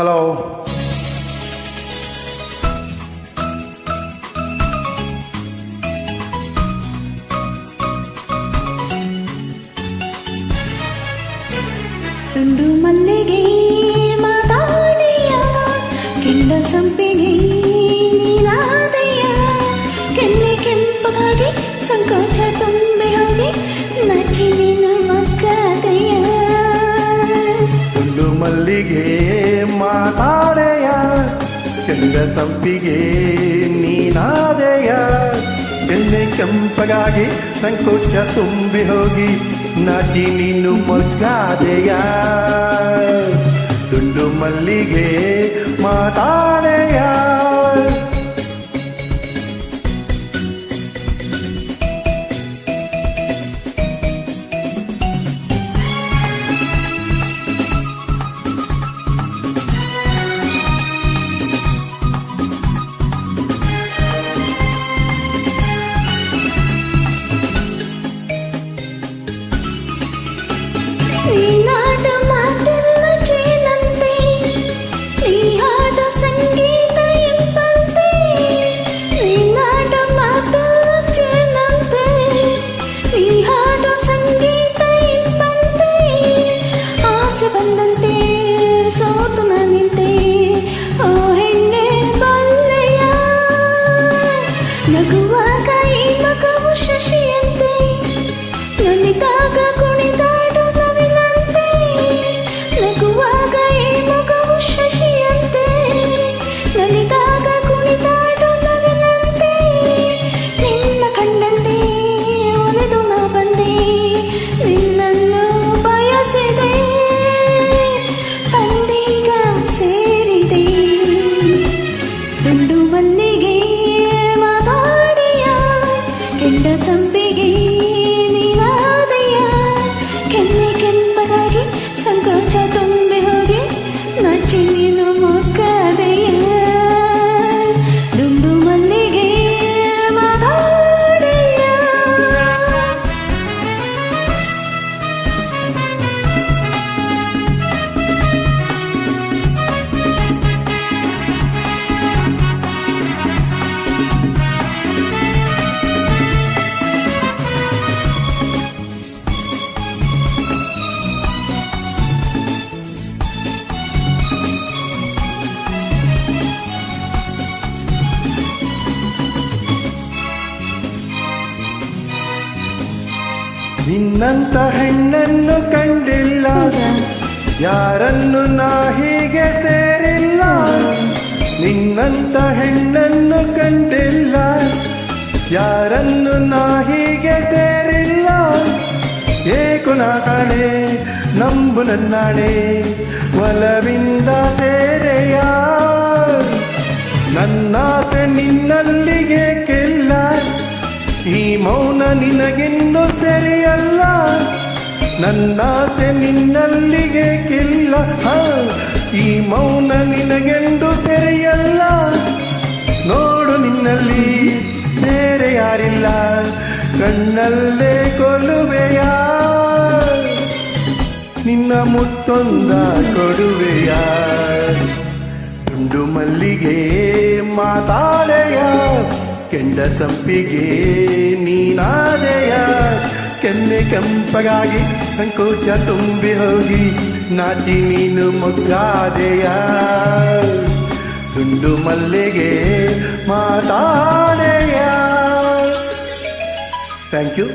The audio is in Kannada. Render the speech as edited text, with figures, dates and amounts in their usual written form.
ಹಲೋ. ತುಂಡು ಮಲ್ಲಿಗೆ ಮಾತಾಡಿಯ ಕೆಂಡ ಸಂಪಿಗೆ ನೀನಾದೆಯ ಕೆನ್ನೆ ಕೆಂಪಗಾಗಿ ಸಂಕೋಚ ತುಂಬಿ ಹೋಗಿ ನಚ್ಚಿ ನೀನು ಮಕ್ಕದೆಯ. ತುಂಡು ಮಲ್ಲಿಗೆ ಮಾತಾಡೆಯ ಕೆಂಡ ಸಂಪಿಗೆ ನೀನಾದೆಯ ಕೆನ್ನೆ ಕೆಂಪಗಾಗಿ ಸಂಕೋಚ ತುಂಬಿ ಹೋಗಿ ನಾಟಿ ನೀನು ಮೊಗ್ಗಾದೆಯ. ತುಂಡು ಮಲ್ಲಿಗೆ ಮಾತಾಡೆಯ. ನೀನಾಡು ಮಾತೆಲ್ಲ ಚೇನಂತೆ, ನೀ ಹಾಡು ಸಂಗೀತ ಎಂಬಂತೆ. ನೀನಾಡು ಮಾತೆಲ್ಲ ಚೇನಂತೆ, ನೀ ಹಾಡು ಸಂಗೀತ ಎಂಬಂತೆ. ಆಸೆ ಬಂದಂತೆ ಸೋತು ನಿಂತೆ, ಓ ಹೆಣ್ಣೆ ಬಲ್ಲೆಯ. ನಗುವಾಗ ಈ ಮಗುವು ಶಶಿಯಂತೆ, ನಲಿದಾಗ ಕುಣಿದಾಡು ನವಿಲಂತೆ. ನಗುವಾಗ ಈ ಮಗುವು ಶಶಿಯಂತೆ, ನಲಿದಾಗ ಕುಣಿದಾಡು ನವಿಲಂತೆ. ನಿನ್ನ ಕಂಡಂತೆ ಒಲಿದು ನಾ ಬಂದೆ, ನಿನ್ನನ್ನು ಬಯಸಿದೆ, ಅಂದೀಗ ಸೇರಿದೆ. ತುಂಡು ಮಲ್ಲಿಗೆ ಮಾತಾಡಿಯ ಕೆಂಡ ಸಂಪಿಗೆ ನೀನಾದೆಯ ಕೆನ್ನೆ ಕೆಂಪಗಾಗಿ ಸಂಕೋಚ ತುಂಬಿ ಹೋಗಿ ನಾಚಿ ನೀನು ಮೊಗ್ಗದೆಯ. ದುಂಡು ಮಲ್ಲಿಗೆ ಮಾತಾಡಿಯ. ನಿನ್ನಂತ ಹೆಣ್ಣನ್ನು ಕಂಡಿಲ್ಲ, ಯಾರನ್ನು ನಾ ಹೀಗೆ ಸೇರಿಲ್ಲ. ನಿನ್ನಂತ ಹೆಣ್ಣನ್ನು ಕಂಡಿಲ್ಲ, ಯಾರನ್ನು ನಾ ಹೀಗೆ ಸೇರಿಲ್ಲ. ಏಕು ನಾ ಕಾಣೆ ನಂಬು ನನ್ನಾಣೆ ಒಲವಿಂದ ಸೇರೆಯ. ನನ್ನಾಸೆ ನಿನ್ನಲ್ಲಿಗೆ ಕೆಲ್ಲ, ಈ ಮೌನ ನಿನಗೆಂದು ಸರಿಯಲ್ಲ. ನನ್ನಾಸೆ ನಿನ್ನಲ್ಲಿಗೆ ಕಿಲ್ಲ, ಈ ಮೌನ ನಿನಗೆಂದು ಸರಿಯಲ್ಲ. ನೋಡು ನಿನ್ನಲ್ಲಿ ಬೇರೆ ಯಾರಿಲ್ಲ, ಕಣ್ಣಲ್ಲೇ ಕೊಲುವೆಯ. ನಿನ್ನ ಮುತ್ತೊಂದ ಕೊಡುವೆಯ. ತುಂಡು ಮಲ್ಲಿಗೆ ಮಾತಾಡೆಯ ಕೆಂಡ ಸಂಪಿಗೆ ನೀನಾದೆಯ ಕೆನ್ನೆ ಕೆಂಪಗಾಗಿ ಸಂಕೋಚ ತುಂಬಿ ಹೋಗಿ ನಾಚಿ ನೀನು ಮೊಗ್ಗಾದೆಯ. ತುಂಡು ಮಲ್ಲಿಗೆ ಮಾತಾಡೆಯ. Thank you.